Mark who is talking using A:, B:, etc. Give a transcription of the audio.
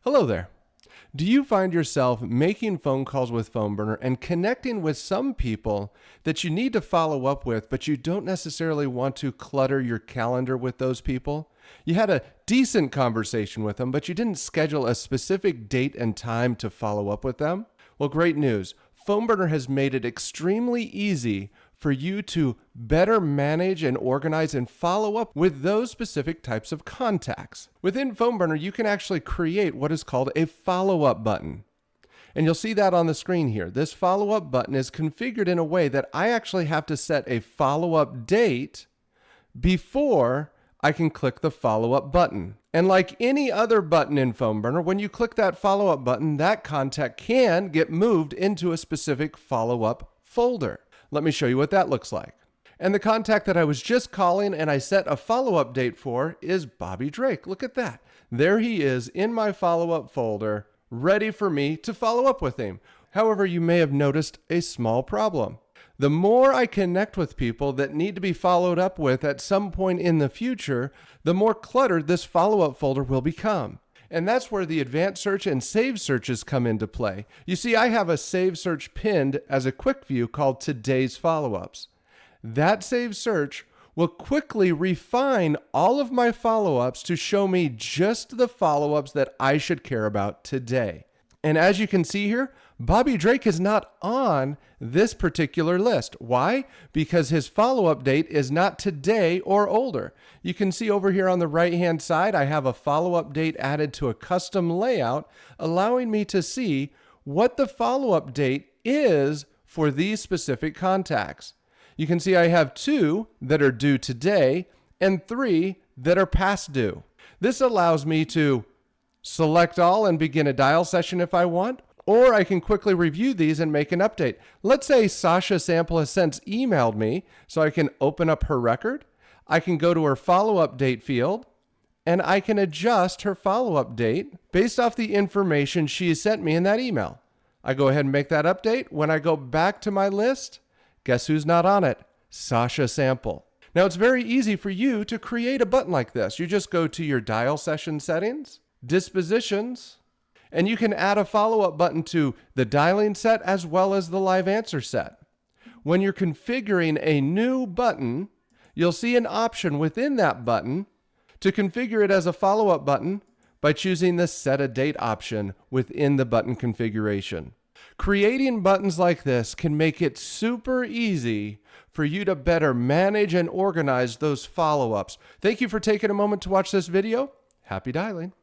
A: Hello there. Do you find yourself making phone calls with PhoneBurner and connecting with some people that you need to follow up with, but you don't necessarily want to clutter your calendar with those people? You had a decent conversation with them, but you didn't schedule a specific date and time to follow up with them? Well, great news. PhoneBurner has made it extremely easy for you to better manage and organize and follow up with those specific types of contacts. Within PhoneBurner, you can actually create what is called a follow-up button. And you'll see that on the screen here. This follow-up button is configured in a way that I actually have to set a follow-up date before I can click the follow-up button. And like any other button in PhoneBurner, when you click that follow-up button, that contact can get moved into a specific follow-up folder. Let me show you what that looks like. And the contact that I was just calling and I set a follow-up date for is Bobby Drake. Look at that. There he is in my follow-up folder, ready for me to follow up with him. However, you may have noticed a small problem. The more I connect with people that need to be followed up with at some point in the future, the more cluttered this follow-up folder will become. And that's where the advanced search and save searches come into play. You see, I have a save search pinned as a quick view called Today's Follow-ups. That save search will quickly refine all of my follow-ups to show me just the follow-ups that I should care about today. And as you can see here, Bobby Drake is not on this particular list. Why? Because his follow-up date is not today or older. You can see over here on the right-hand side, I have a follow-up date added to a custom layout, allowing me to see what the follow-up date is for these specific contacts. You can see I have 2 that are due today and 3 that are past due. This allows me to select all and begin a dial session if I want, or I can quickly review these and make an update. Let's say Sasha Sample has since emailed me, so I can open up her record. I can go to her follow-up date field, and I can adjust her follow-up date based off the information she sent me in that email. I go ahead and make that update. When I go back to my list, guess who's not on it? Sasha Sample. Now, it's very easy for you to create a button like this. You just go to your dial session settings, dispositions, and you can add a follow-up button to the dialing set as well as the live answer set. When you're configuring a new button, you'll see an option within that button to configure it as a follow-up button by choosing the set a date option within the button configuration. Creating buttons like this can make it super easy for you to better manage and organize those follow-ups. Thank you for taking a moment to watch this video. Happy dialing.